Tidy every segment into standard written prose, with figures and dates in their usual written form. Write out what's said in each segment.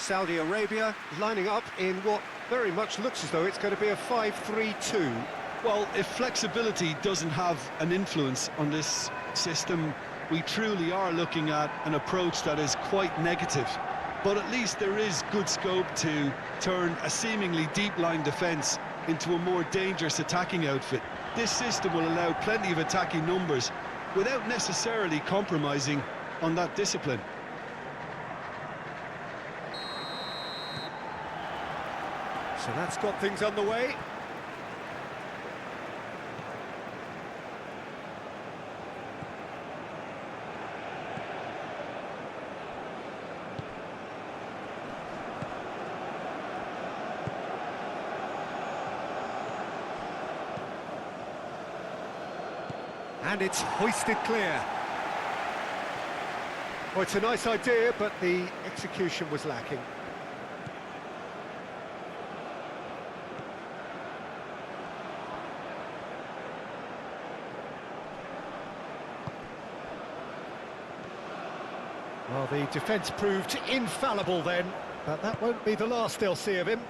Saudi Arabia lining up in what very much looks as though it's going to be a 5-3-2. Well, if flexibility doesn't have an influence on this system, we truly are looking at an approach that is quite negative. But at least there is good scope to turn a seemingly deep-line defence into a more dangerous attacking outfit. This system will allow plenty of attacking numbers without necessarily compromising on that discipline. So that's got things underway. And it's hoisted clear. Well, it's a nice idea, but the execution was lacking. Well, the defence proved infallible then, but that won't be the last they'll see of him.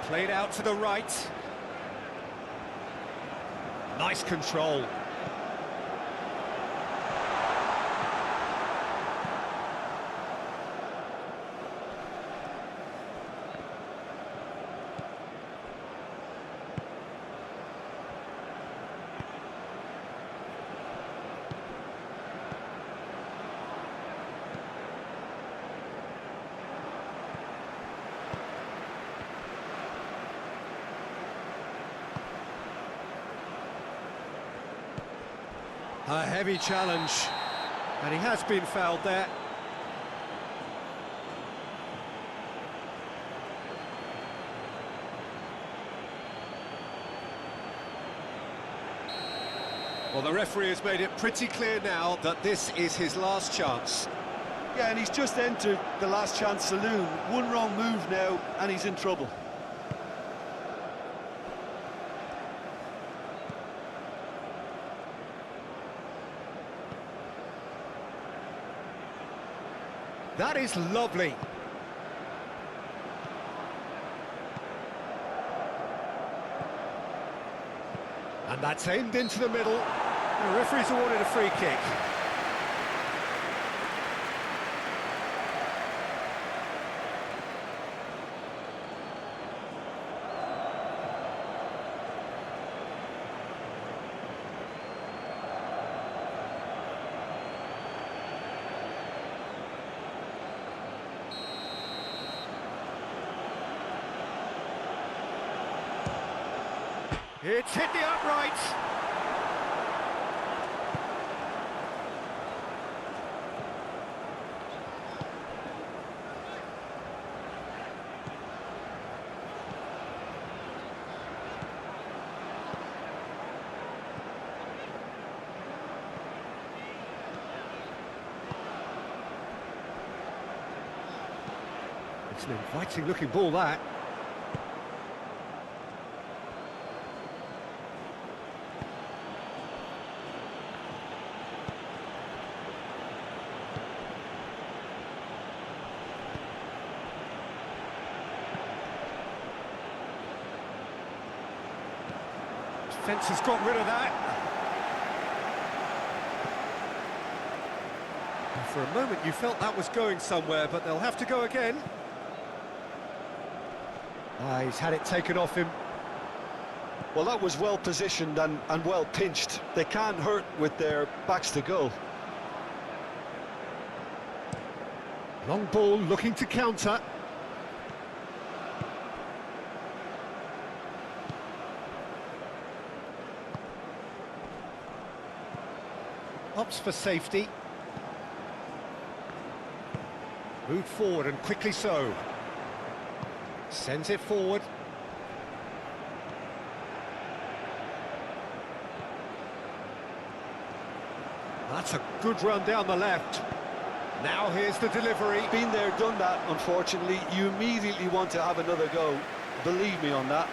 Played out to the right. Nice control. A heavy challenge, and he has been fouled there. Well, the referee has made it pretty clear now that this is his last chance. Yeah, and he's just entered the last chance saloon. One wrong move now, and he's in trouble. That is lovely. And that's aimed into the middle. The referee's awarded a free kick. It's hit the upright. It's an inviting looking ball, that. Defence has got rid of that. And for a moment you felt that was going somewhere, but they'll have to go again. He's had it taken off him. Well, that was well positioned and well pinched. They can't hurt with their backs to goal. Long ball looking to counter. Opts for safety. Moved forward and quickly so. Sends it forward. That's a good run down the left. Now here's the delivery. Been there, done that, unfortunately. You immediately want to have another go. Believe me on that.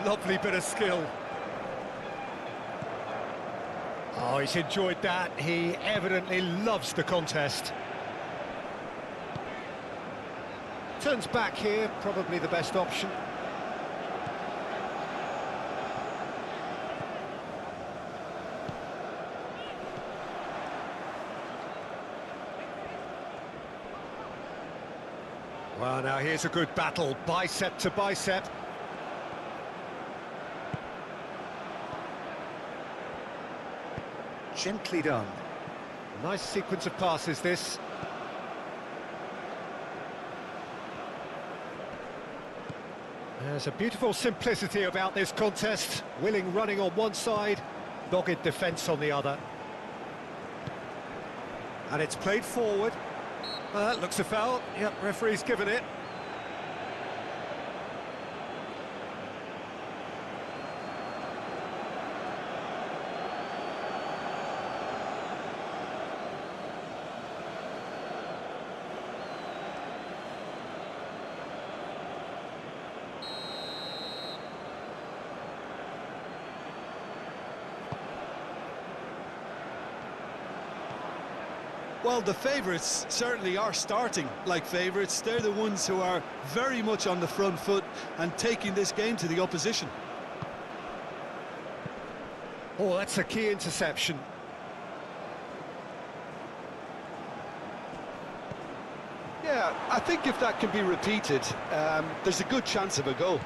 Lovely bit of skill. Oh, he's enjoyed that. He evidently loves the contest. Turns back here, probably the best option. Well, now here's a good battle, bicep to bicep. Gently done. Nice sequence of passes, this. There's a beautiful simplicity about this contest. Willing running on one side, dogged defence on the other. And it's played forward. That looks a foul. Yep, referee's given it. Well, the favourites certainly are starting like favourites. They're the ones who are very much on the front foot and taking this game to the opposition. Oh, that's a key interception. Yeah, I think if that can be repeated, there's a good chance of a goal.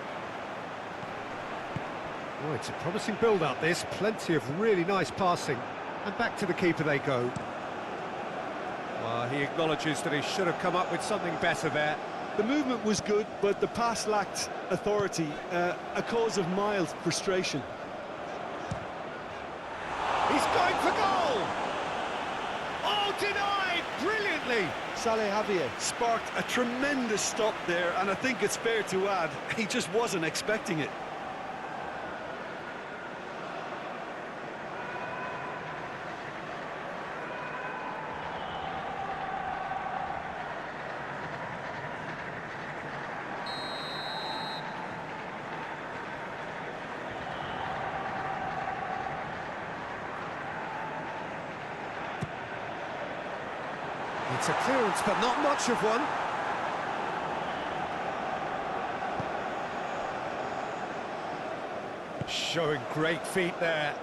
Oh, it's a promising build-up, this. Plenty of really nice passing. And back to the keeper they go. Well, he acknowledges that he should have come up with something better there. The movement was good, but the pass lacked authority, a cause of mild frustration. He's going for goal! Oh, denied! Brilliantly! Saleh Javier sparked a tremendous stop there, and I think it's fair to add, he just wasn't expecting it. It's a clearance, but not much of one. Showing great feet there.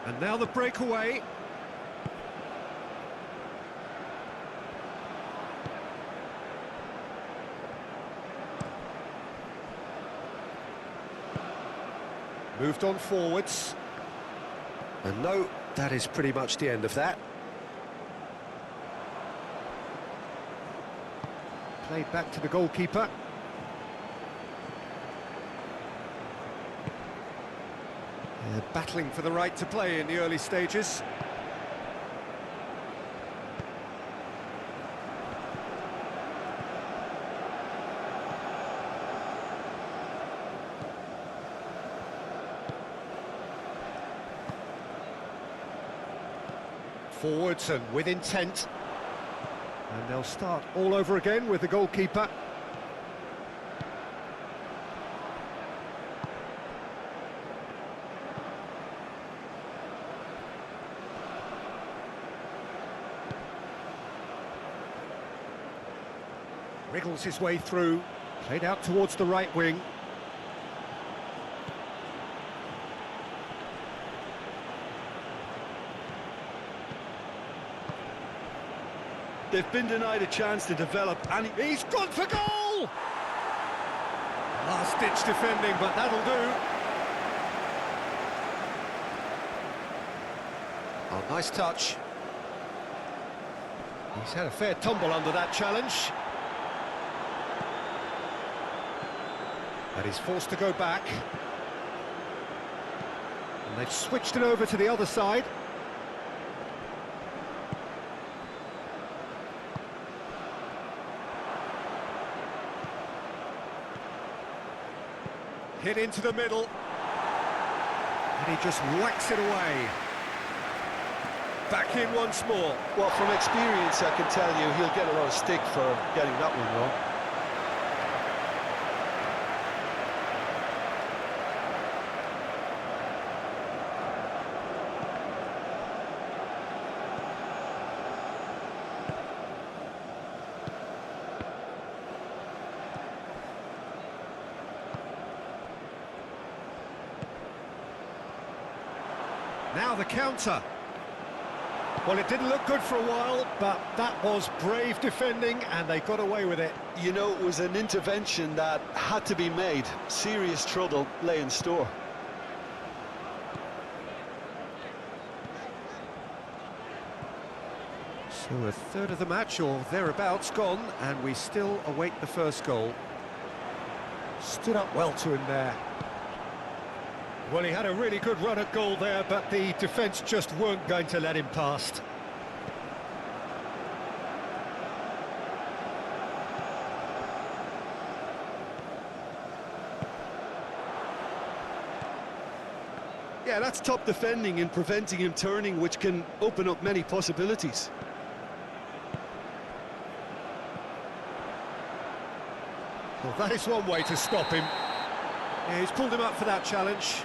And now the breakaway. Moved on forwards. And no, that is pretty much the end of that. Played back to the goalkeeper. Battling for the right to play in the early stages. Forwards and with intent. And they'll start all over again with the goalkeeper. Wriggles his way through, played out towards the right wing. They've been denied a chance to develop, and He's gone for goal! Last-ditch defending, but that'll do. Nice touch. He's had a fair tumble under that challenge. But he's forced to go back. And they've switched it over to the other side. Hit into the middle. And he just whacks it away. Back in once more. Well, from experience, I can tell you he'll get a lot of stick for getting that one wrong. Now the counter. Well, it didn't look good for a while, but that was brave defending, and they got away with it. You know, it was an intervention that had to be made. Serious trouble lay in store. So a third of the match, or thereabouts, gone, and we still await the first goal. Stood up well to him there. Well, he had a really good run at goal there, but the defence just weren't going to let him past. Yeah, that's top defending and preventing him turning, which can open up many possibilities. Well, that is one way to stop him. Yeah, he's pulled him up for that challenge.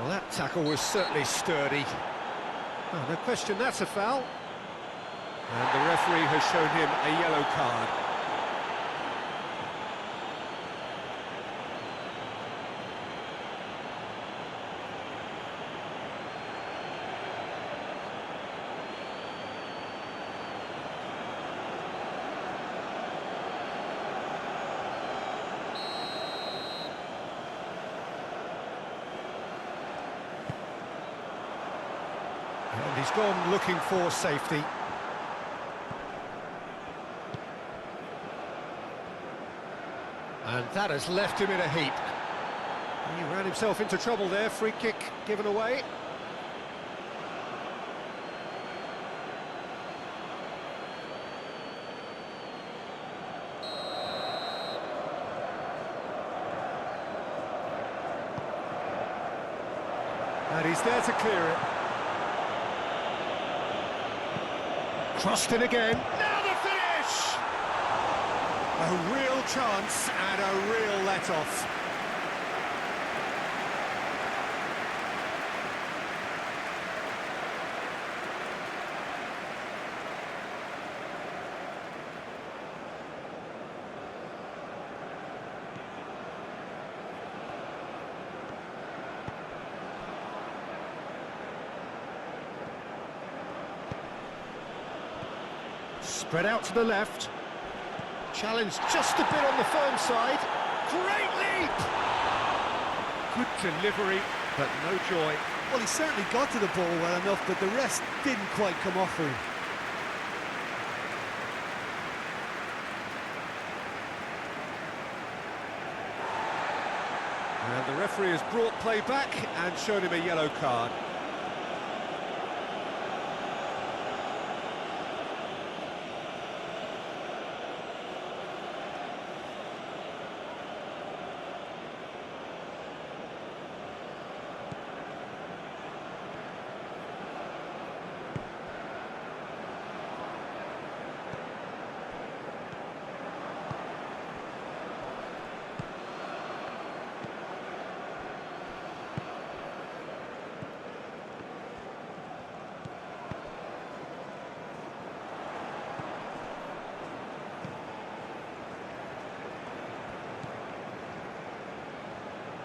Well, that tackle was certainly sturdy. Oh, no question, that's a foul. And the referee has shown him a yellow card. And he's gone looking for safety. And that has left him in a heap. He ran himself into trouble there, free kick given away. And he's there to clear it. Crossed in again. Now the finish! A real chance and a real let-off. Spread out to the left. Challenge just a bit on the firm side. Great leap! Good delivery, but no joy. Well, he certainly got to the ball well enough, but the rest didn't quite come off for him. And the referee has brought play back and shown him a yellow card.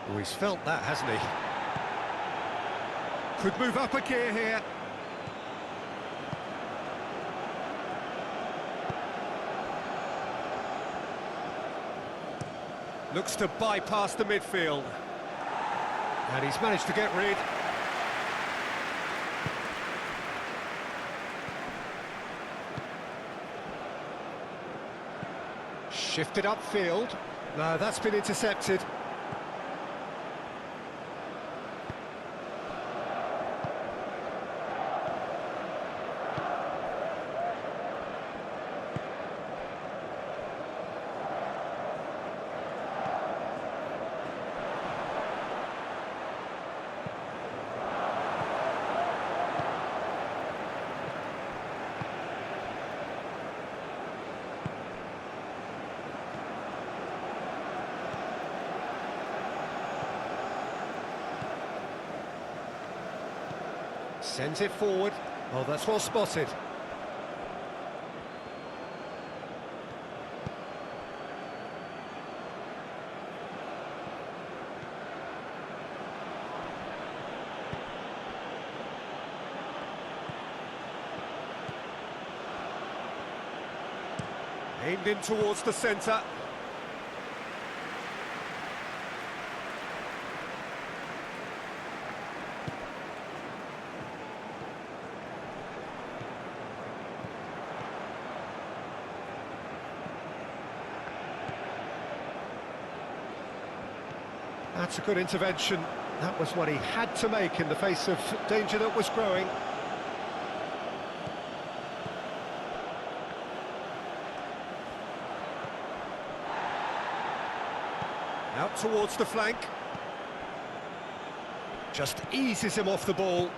Oh, he's felt that, hasn't he? Could move up a gear here. Looks to bypass the midfield. And he's managed to get rid. Shifted upfield. No, that's been intercepted. Sends it forward. Oh, that's well spotted. Aimed in towards the centre. That's a good intervention. That was what he had to make in the face of danger that was growing. Out towards the flank. Just eases him off the ball.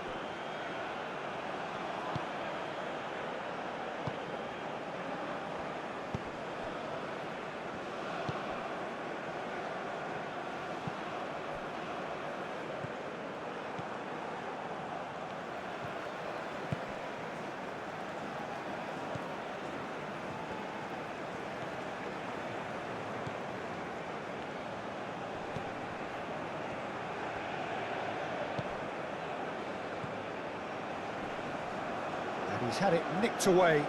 He's had it nicked away.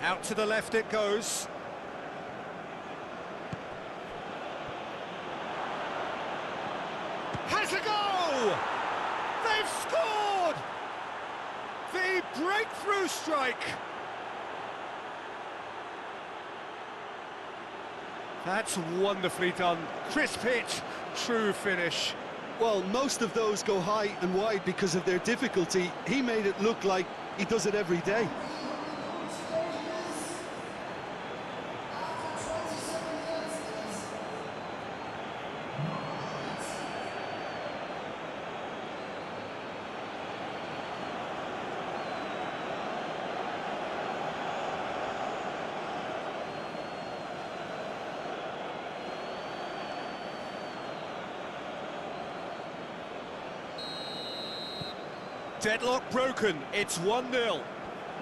Out to the left it goes. Has a go! They've scored! The breakthrough strike! That's wonderfully done. Crisp hit, true finish. Well, most of those go high and wide because of their difficulty. He made it look like he does it every day. Deadlock broken, it's 1-0.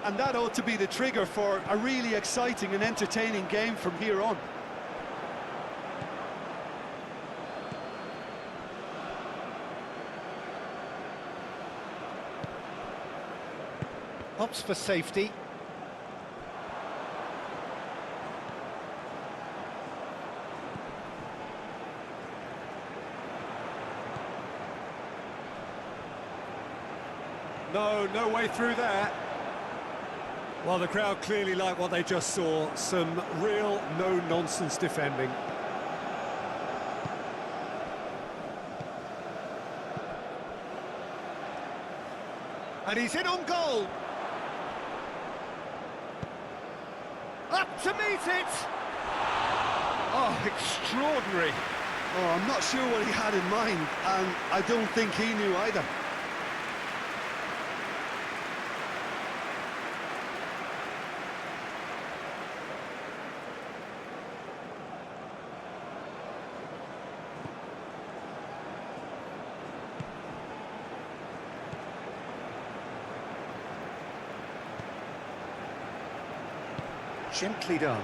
And that ought to be the trigger for a really exciting and entertaining game from here on. Opts for safety. No way through there. Well, the crowd clearly like what they just saw. Some real no-nonsense defending. And he's in on goal. Up to meet it. Oh, extraordinary. Oh, I'm not sure what he had in mind, and I don't think he knew either. Gently done.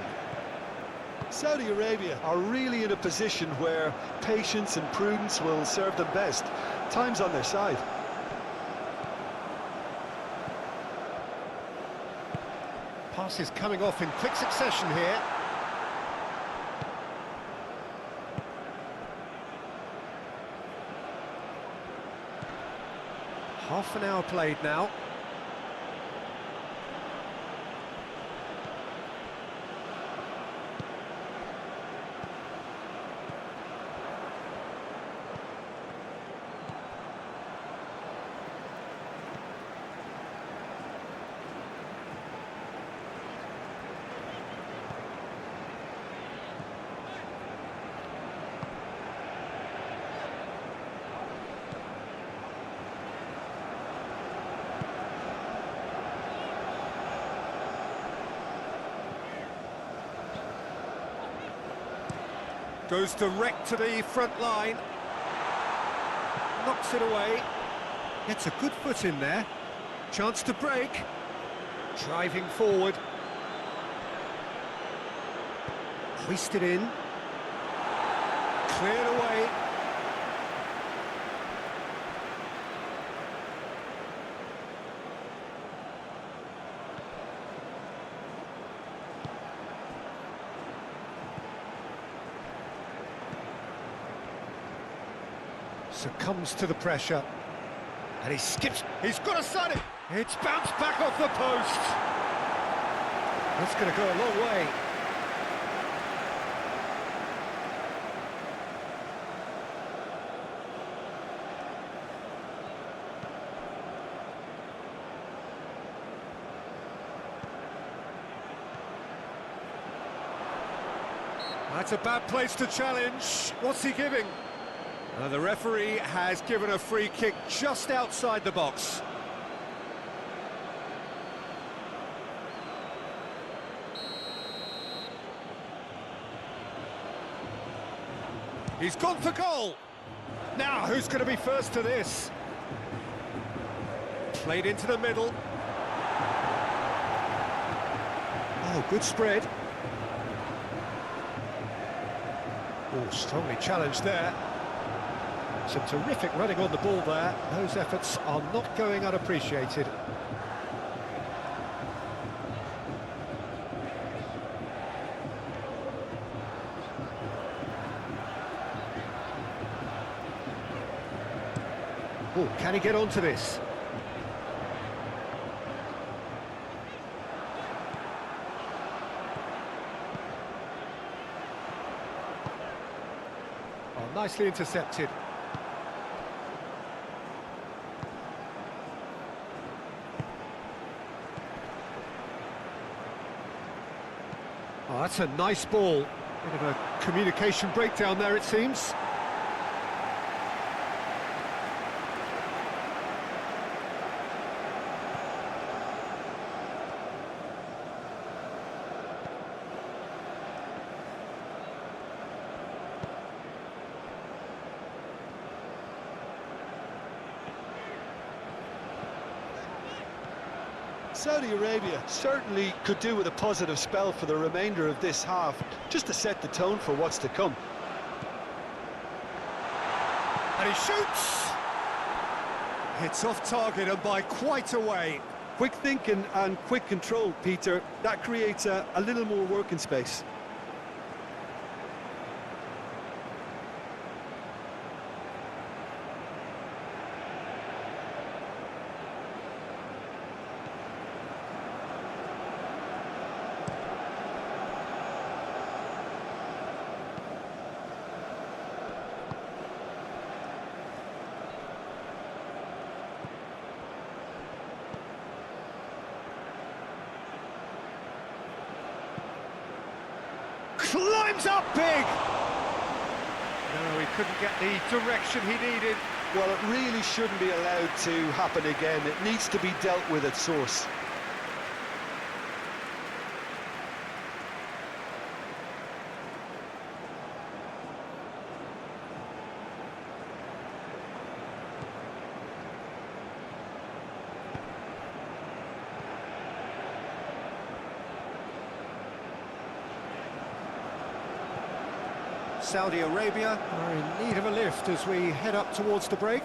Saudi Arabia are really in a position where patience and prudence will serve them best. Time's on their side. Passes coming off in quick succession here. Half an hour played now. Goes direct to the front line. Knocks it away. Gets a good foot in there. Chance to break. Driving forward. Hoisted in. Cleared away. Succumbs to the pressure, and he skips. He's got a son. It's bounced back off the post. That's going to go a long way. That's a bad place to challenge. What's he giving? The referee has given a free kick just outside the box. He's gone for goal. Now, who's going to be first to this? Played into the middle. Oh, good spread. Oh, strongly challenged there. Some terrific running on the ball there. Those efforts are not going unappreciated. Oh, can he get onto this? Oh, nicely intercepted. Oh, that's a nice ball. Bit of a communication breakdown there, it seems. Saudi Arabia certainly could do with a positive spell for the remainder of this half, just to set the tone for what's to come. And he shoots! It's off target and by quite a way. Quick thinking and quick control, Peter. That creates a little more working space. Climbs up big! No, he couldn't get the direction he needed. Well, it really shouldn't be allowed to happen again. It needs to be dealt with at source. Saudi Arabia are in need of a lift as we head up towards the break.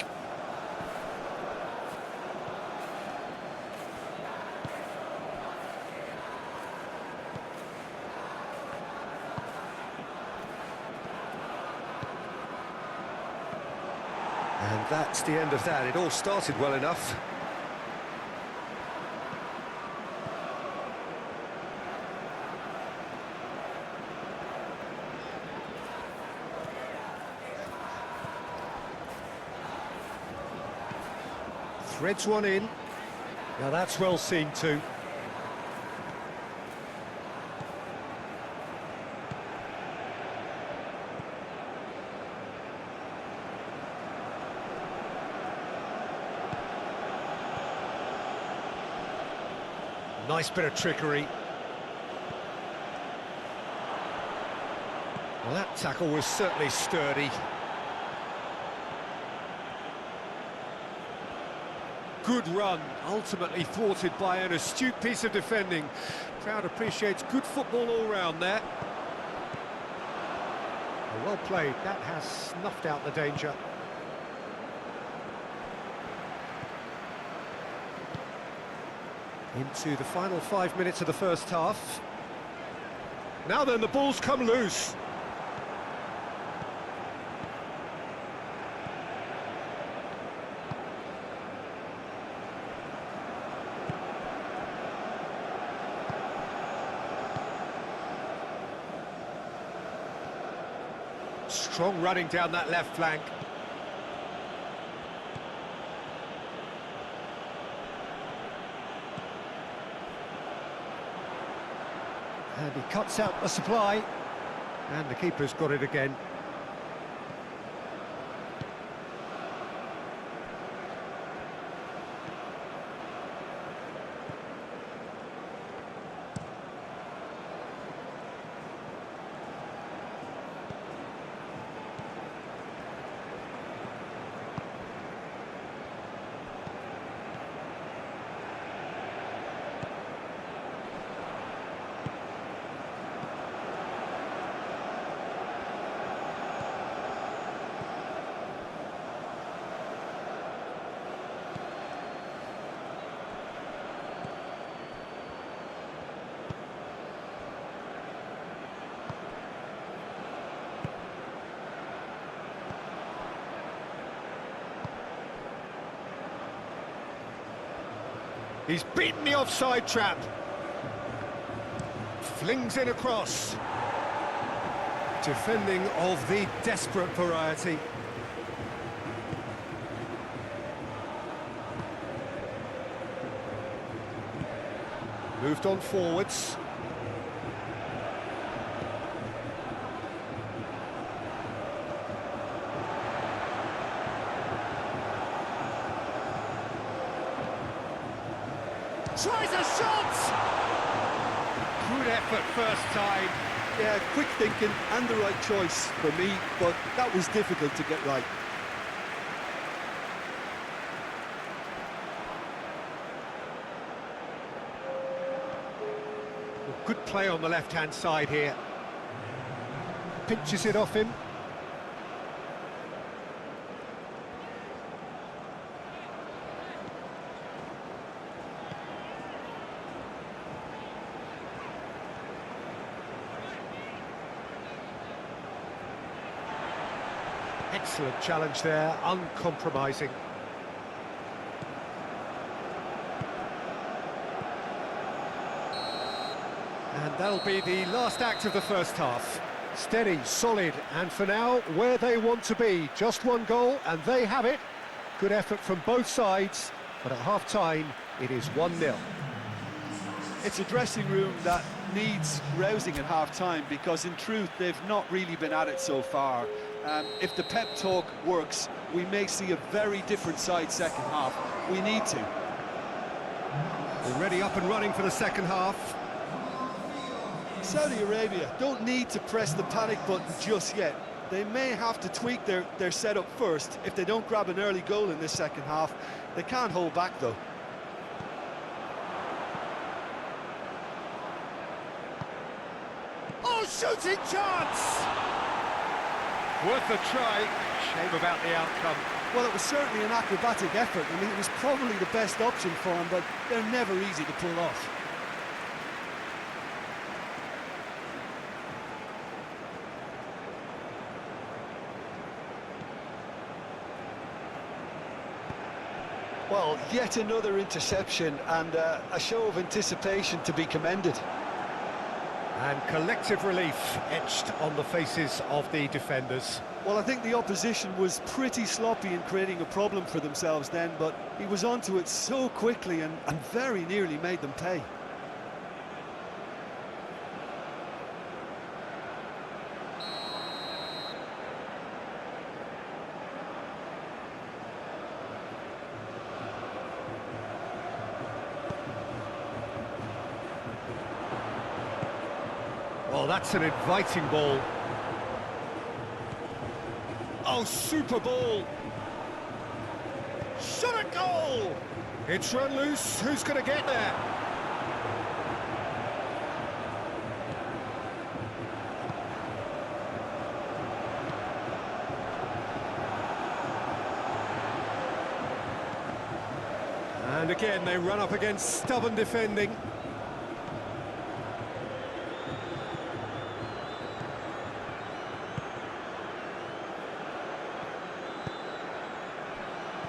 And that's the end of that. It all started well enough. Threads one in. Now that's well seen too. Nice bit of trickery. Well, that tackle was certainly sturdy. Good run, ultimately thwarted by an astute piece of defending. Crowd appreciates good football all round there. Well played, that has snuffed out the danger. Into the final 5 minutes of the first half. Now then, the ball's come loose. Strong running down that left flank. And he cuts out the supply. And the keeper's got it again. He's beaten the offside trap. Flings in across. Defending of the desperate variety. Moved on forwards. Tries a shot! Good effort first time. Yeah, quick thinking and the right choice for me, but that was difficult to get right. Well, good play on the left-hand side here. Pinches it off him. Excellent challenge there, uncompromising. And that'll be the last act of the first half. Steady, solid, and for now, where they want to be. Just one goal, and they have it. Good effort from both sides, but at half-time, it is 1-0. It's a dressing room that needs rousing at half-time because, in truth, they've not really been at it so far. If the pep talk works, we may see a very different side second half. We need to. Already up and running for the second half. Saudi Arabia don't need to press the panic button just yet. They may have to tweak their setup first. If they don't grab an early goal in this second half, they can't hold back, though. Oh, shooting chance! Worth a try. Shame about the outcome. Well, it was certainly an acrobatic effort. I mean, it was probably the best option for him, but they're never easy to pull off. Well, yet another interception and a show of anticipation to be commended. And collective relief etched on the faces of the defenders. Well, I think the opposition was pretty sloppy in creating a problem for themselves then, but he was onto it so quickly and very nearly made them pay. Well, that's an inviting ball. Oh, super ball! Shot at goal! It's run loose, who's going to get there? And again, they run up against stubborn defending.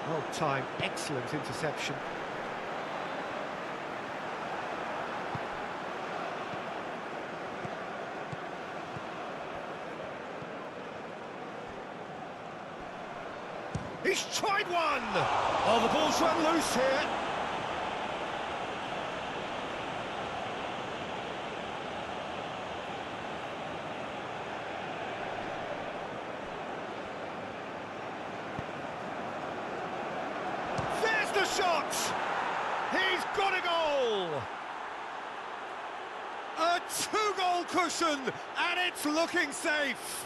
Well timed, excellent interception. He's tried one! Oh, the ball's run loose here. The shot! He's got a goal! A two-goal cushion, and it's looking safe!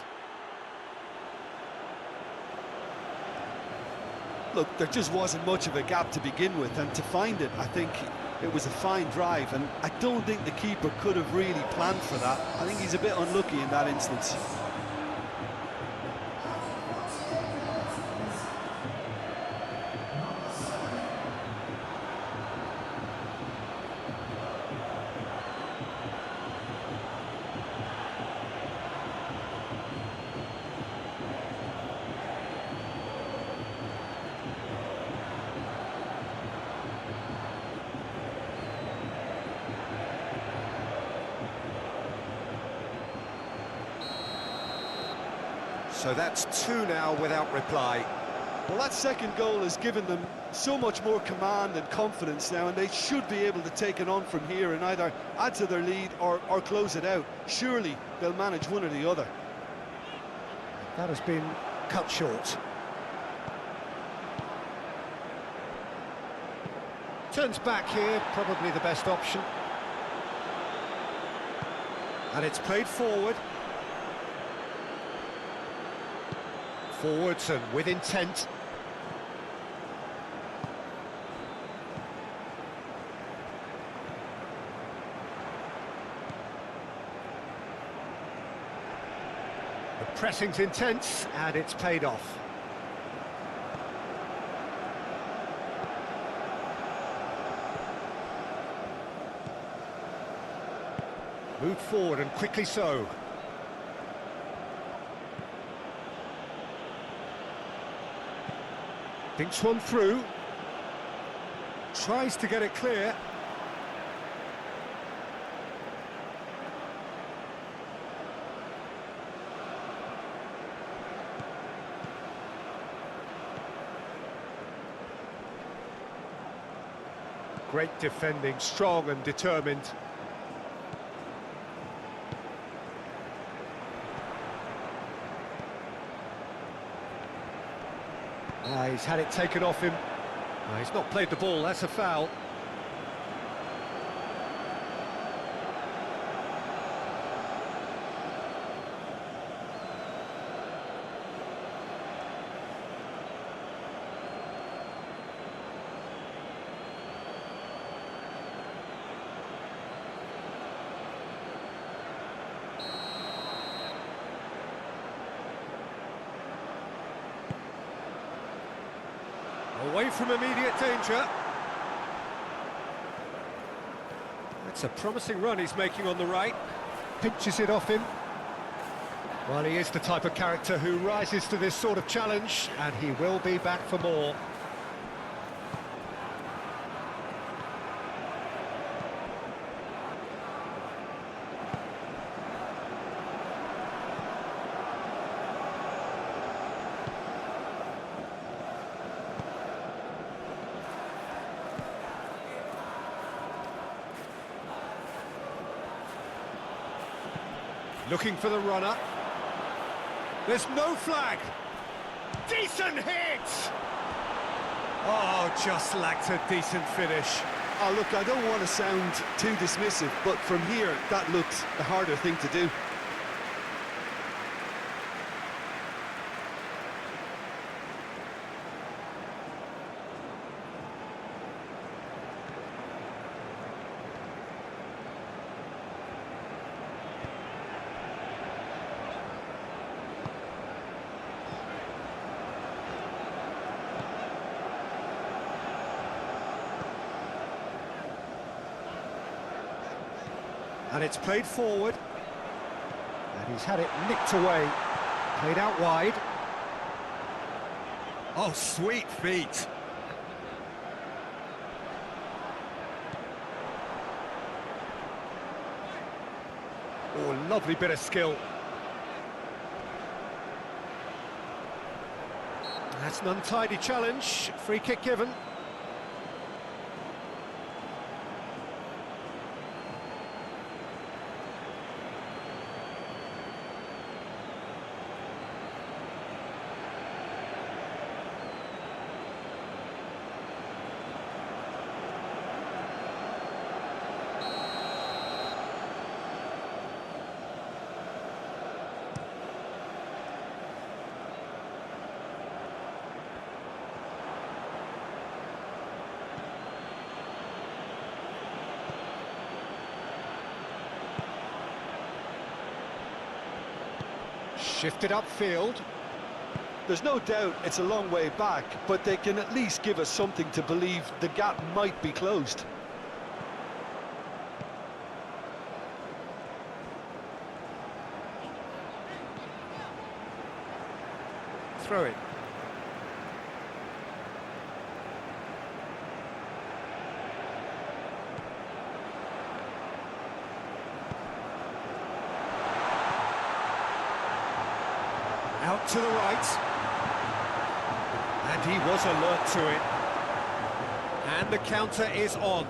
Look, there just wasn't much of a gap to begin with, and to find it, I think it was a fine drive, and I don't think the keeper could have really planned for that. I think he's a bit unlucky in that instance. So that's two now without reply. Well, that second goal has given them so much more command and confidence now, and they should be able to take it on from here and either add to their lead or close it out. Surely they'll manage one or the other. That has been cut short. Turns back here, probably the best option. And it's played forward. Forwards and with intent. The pressing's intense and it's paid off. Moved forward and quickly so. Thinks one through, tries to get it clear. Great defending, strong and determined. He's had it taken off him. He's not played the ball, that's a foul. Away from immediate danger. That's a promising run he's making on the right. Pinches it off him. Well, he is the type of character who rises to this sort of challenge, and he will be back for more. Looking for the runner. There's no flag. Decent hit! Oh, just lacked a decent finish. Oh, look, I don't want to sound too dismissive, but from here, that looks the harder thing to do. And it's played forward. And he's had it nicked away. Played out wide. Oh, sweet feet. Oh, lovely bit of skill. That's an untidy challenge. Free kick given. Shifted upfield. There's no doubt it's a long way back, but they can at least give us something to believe the gap might be closed. Throw it. Out to the right. And he was alert to it. And the counter is on.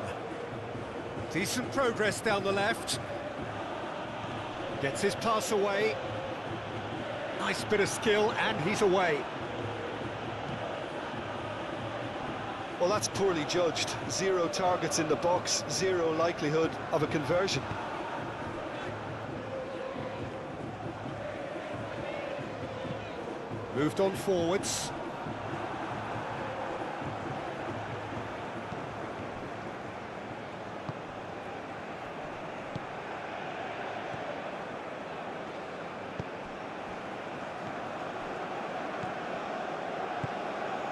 Decent progress down the left. Gets his pass away. Nice bit of skill, and he's away. Well, that's poorly judged. 0 targets in the box, 0 likelihood of a conversion. Moved on forwards.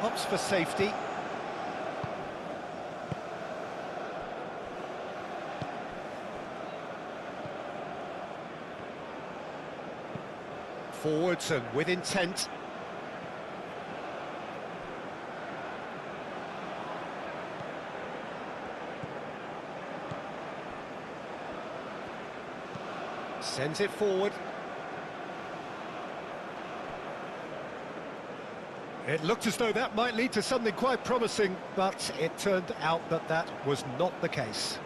Opts for safety. Forwards and with intent. Sends it forward. It looked as though that might lead to something quite promising, but it turned out that that was not the case.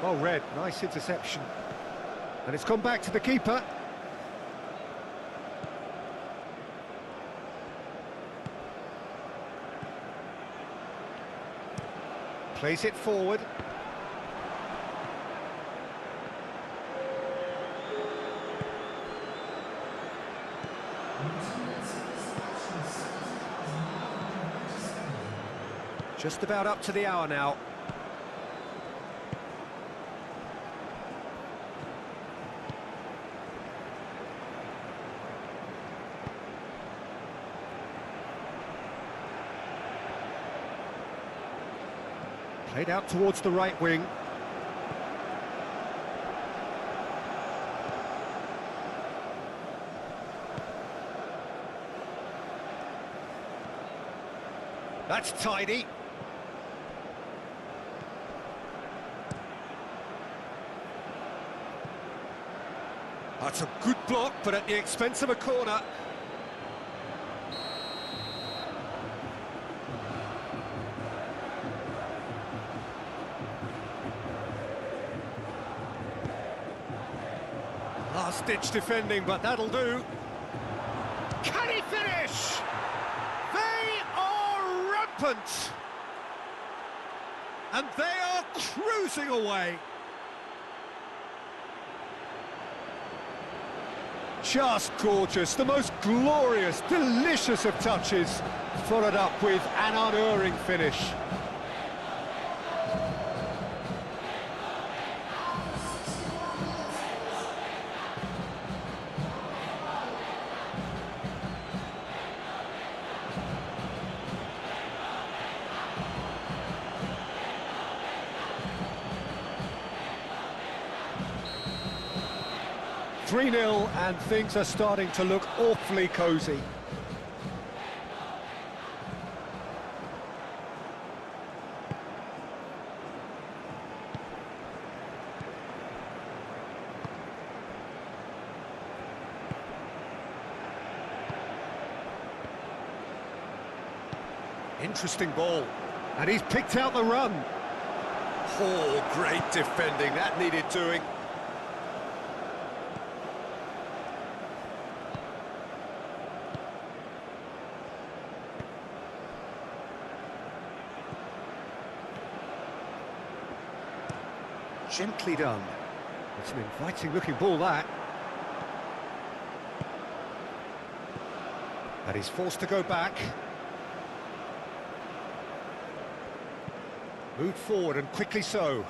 Well read, nice interception. And it's gone back to the keeper. Plays it forward. Just about up to the hour now. Played out towards the right wing. That's tidy. That's a good block, but at the expense of a corner. Last-ditch defending, but that'll do. Can he finish? They are rampant! And they are cruising away. Just gorgeous, the most glorious, delicious of touches, followed up with an unerring finish. Three-0, and things are starting to look awfully cosy. Interesting ball, and he's picked out the run. Oh, great defending, that needed doing. Gently done. It's an inviting-looking ball, that. And he's forced to go back. Moved forward, and quickly so.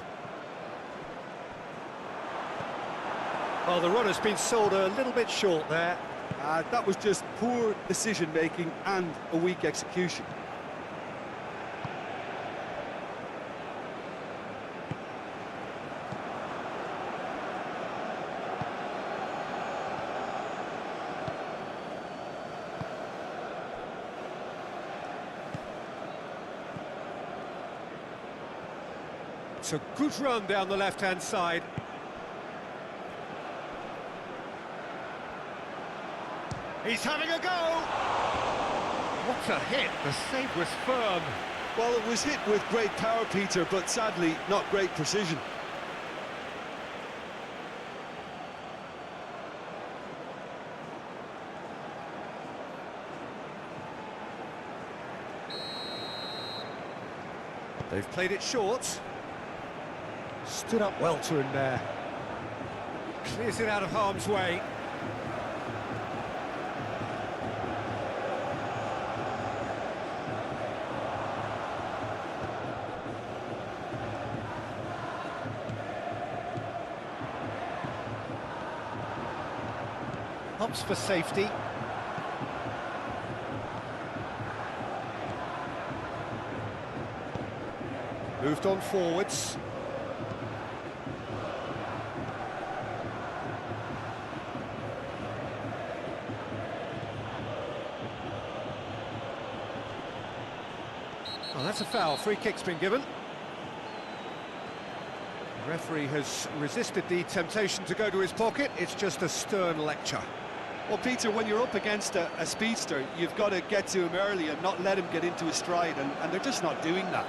Well, the runner's been sold a little bit short there. That was just poor decision-making and a weak execution. It's a good run down the left-hand side. He's having a go! What a hit! The save was firm. Well, it was hit with great power, Peter, but sadly, not great precision. They've played it short. Stood up well to him there. Clears it out of harm's way. Hops for safety. Moved on forwards. Oh, that's a foul. Free kick's been given. The referee has resisted the temptation to go to his pocket. It's just a stern lecture. Well, Peter, when you're up against a speedster, you've got to get to him early and not let him get into his stride, and they're just not doing that.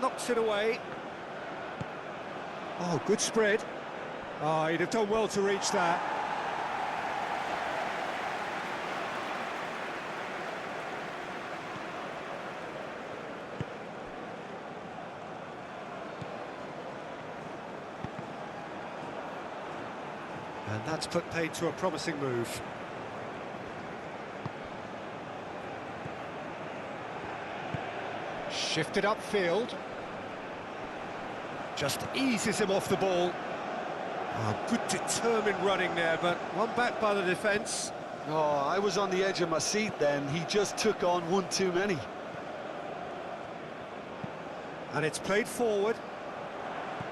Knocks it away. Oh, good spread. Oh, he'd have done well to reach that. And that's put paid to a promising move. Shifted upfield. Just eases him off the ball. Oh, good determined running there, but one back by the defence. Oh, I was on the edge of my seat then. He just took on one too many. And it's played forward.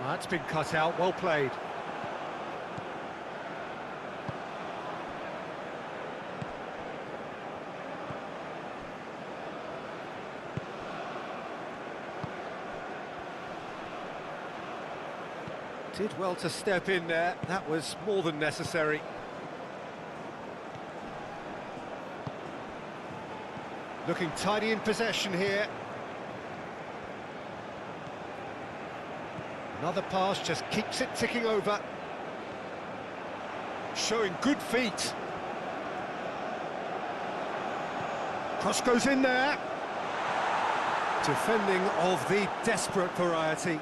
That's been cut out, well played. Did well to step in there, that was more than necessary. Looking tidy in possession here. Another pass just keeps it ticking over. Showing good feet. Cross goes in there. Defending of the desperate variety.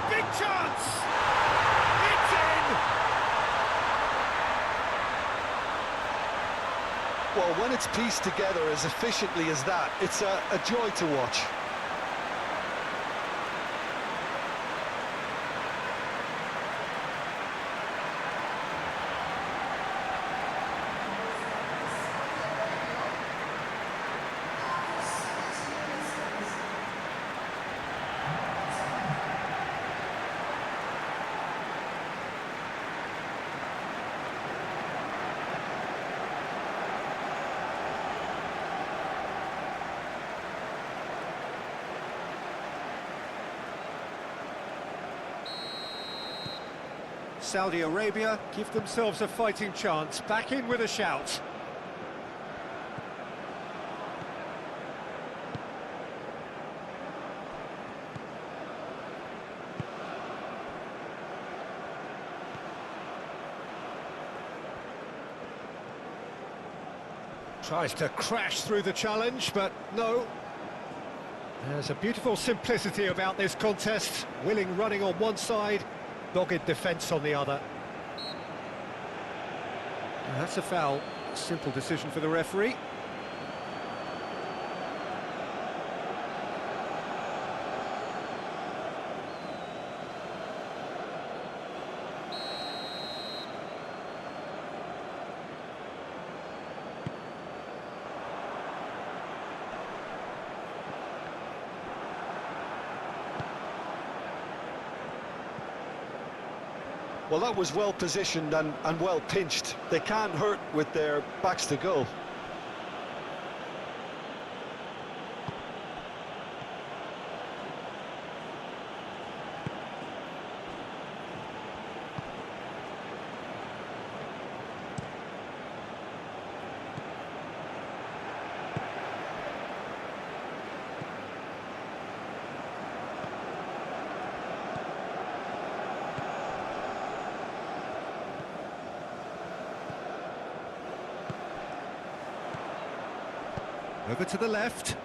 Big chance! It's in! Well, when it's pieced together as efficiently as that, it's a joy to watch. Saudi Arabia give themselves a fighting chance, back in with a shout. Tries to crash through the challenge, but no. There's a beautiful simplicity about this contest. Willing running on one side, dogged defence on the other. That's a foul. Simple decision for the referee. Well, that was well positioned and well pinched. They can't hurt with their backs to goal. Over to the left.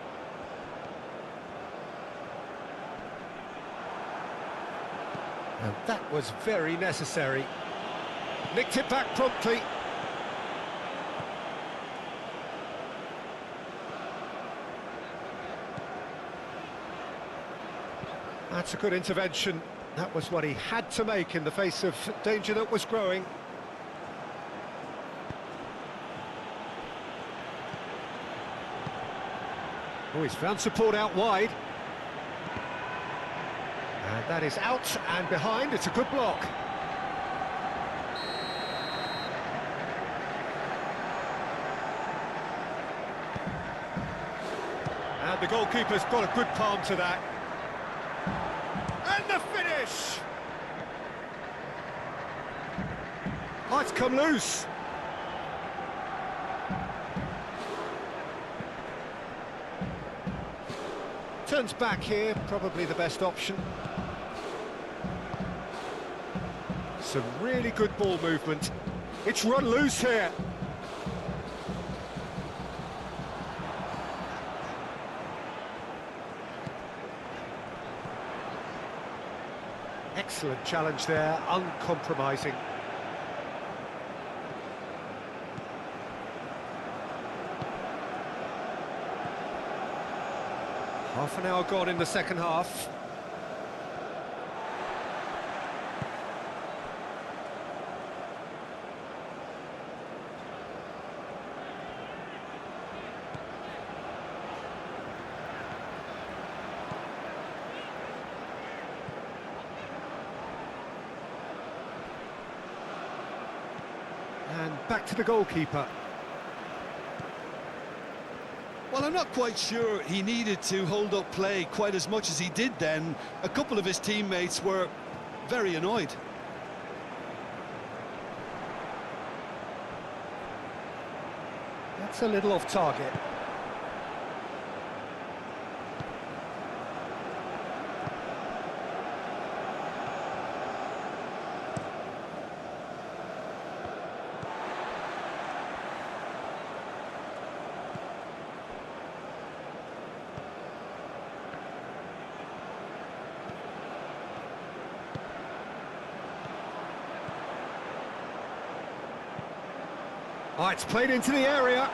And that was very necessary. Nicked it back promptly. That's a good intervention. That was what he had to make in the face of danger that was growing. Oh, he's found support out wide. And that is out and behind. It's a good block. And the goalkeeper's got a good palm to that. And the finish! Might come loose. Turns back here, probably the best option. Some really good ball movement. It's run loose here. Excellent challenge there, uncompromising. Half an hour gone in the second half. And back to the goalkeeper. Well, I'm not quite sure he needed to hold up play quite as much as he did then. A couple of his teammates were very annoyed. That's a little off target. Oh, it's played into the area.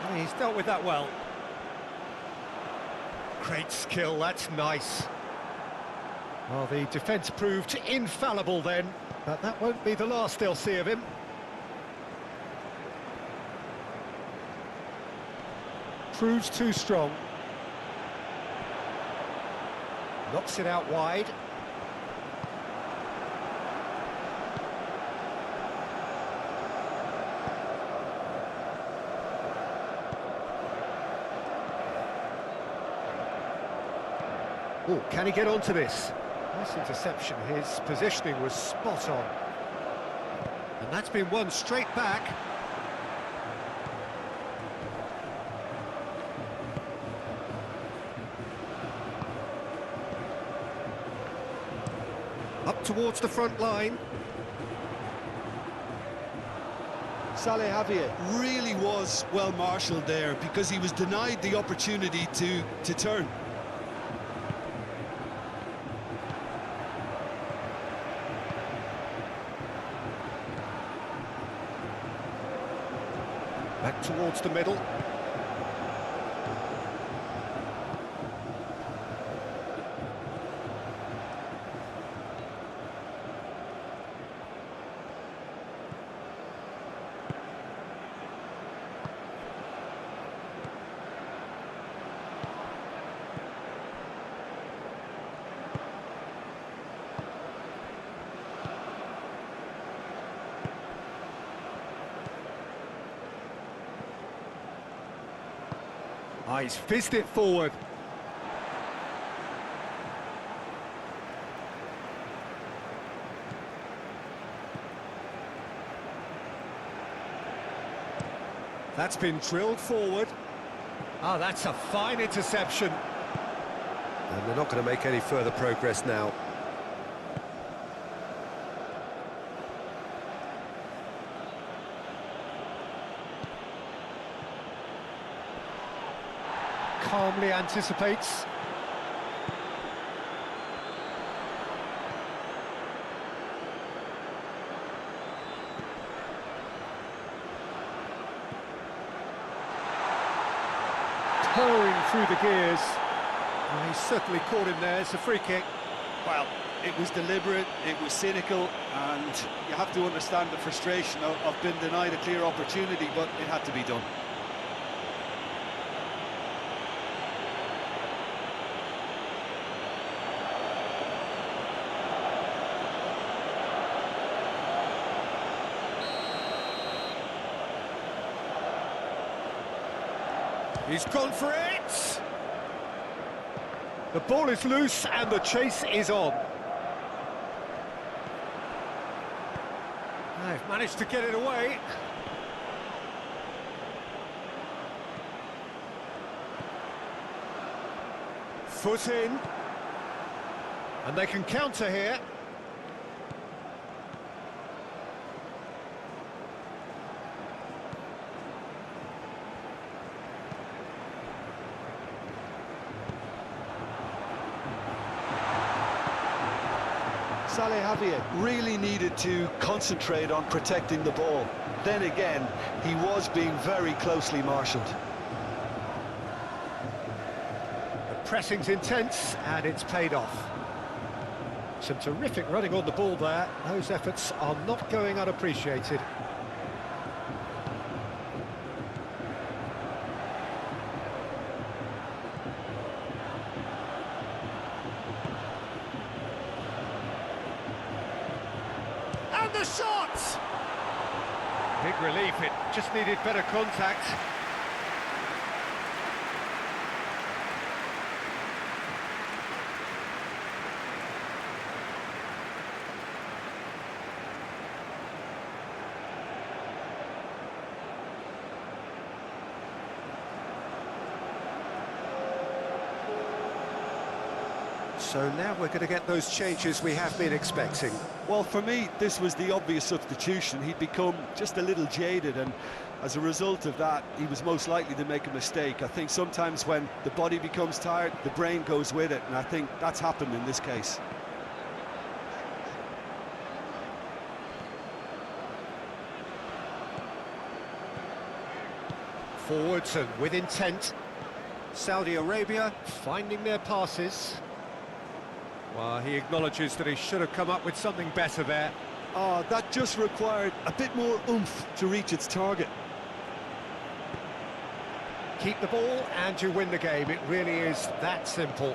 And he's dealt with that well. Great skill, that's nice. Well, the defence proved infallible then, but that won't be the last they'll see of him. Proves too strong. Knocks it out wide. Oh, can he get onto this? Nice interception. His positioning was spot on. And that's been won straight back. Up towards the front line. Saleh Javier really was well marshalled there because he was denied the opportunity to turn. Back towards the middle. Ah, he's fizzed it forward. That's been drilled forward. Ah, that's a fine interception. And they're not going to make any further progress now. Calmly anticipates. Towing through the gears. Oh, he's certainly caught him there. It's a free kick. Well, it was deliberate, it was cynical, and you have to understand the frustration of being denied a clear opportunity, but it had to be done. He's gone for it! The ball is loose and the chase is on. They've managed to get it away. Foot in. And they can counter here. Saleh Javier really needed to concentrate on protecting the ball. Then again, he was being very closely marshalled. The pressing's intense and it's paid off. Some terrific running on the ball there. Those efforts are not going unappreciated. And the shot! Big relief, it just needed better contact. So now we're going to get those changes we have been expecting. Well, for me, this was the obvious substitution. He'd become just a little jaded, and as a result of that, he was most likely to make a mistake. I think sometimes when the body becomes tired, the brain goes with it, and I think that's happened in this case. Forwards and with intent. Saudi Arabia finding their passes. Well, he acknowledges that he should have come up with something better there. Oh, that just required a bit more oomph to reach its target. Keep the ball and you win the game. It really is that simple.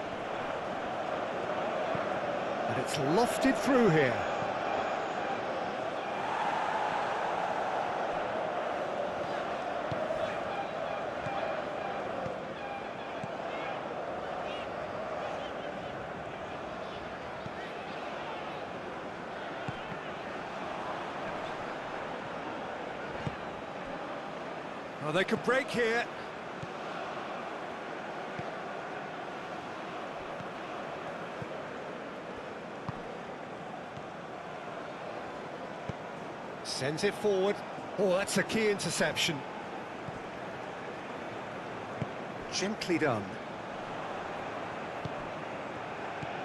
And it's lofted through here. Well, they could break here. Sends it forward. Oh, that's a key interception. Gently done.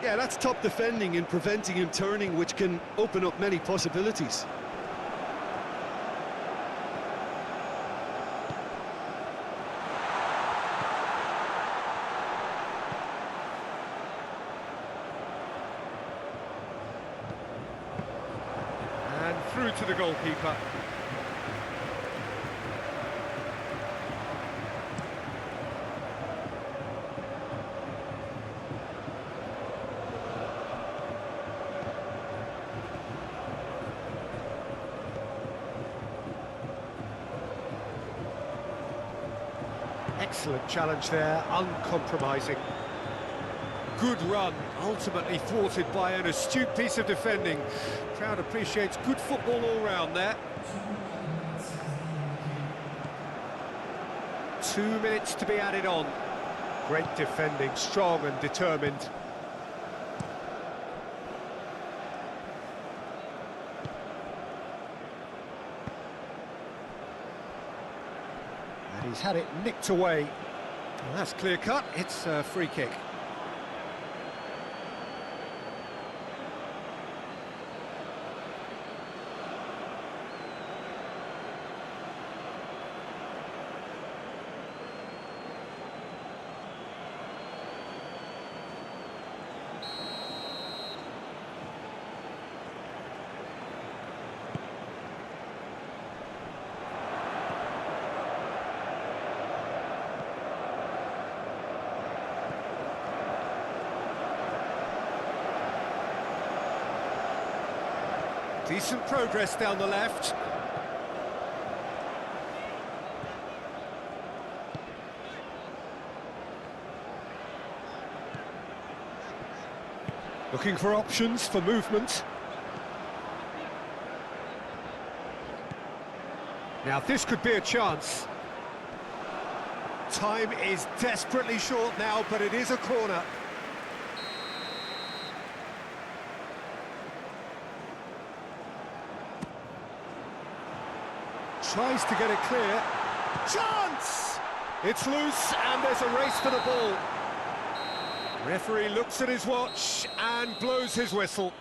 Yeah, that's top defending and preventing him turning, which can open up many possibilities. Through to the goalkeeper. Excellent challenge there, uncompromising. Good run, ultimately thwarted by an astute piece of defending. Crowd appreciates good football all round there. 2 minutes to be added on. Great defending, strong and determined. And he's had it nicked away. Well, that's clear cut, it's a free kick. Decent progress down the left. Looking for options for movement. Now this could be a chance. Time is desperately short now, but it is a corner. Tries to get it clear. Chance! It's loose and there's a race for the ball. Referee looks at his watch and blows his whistle.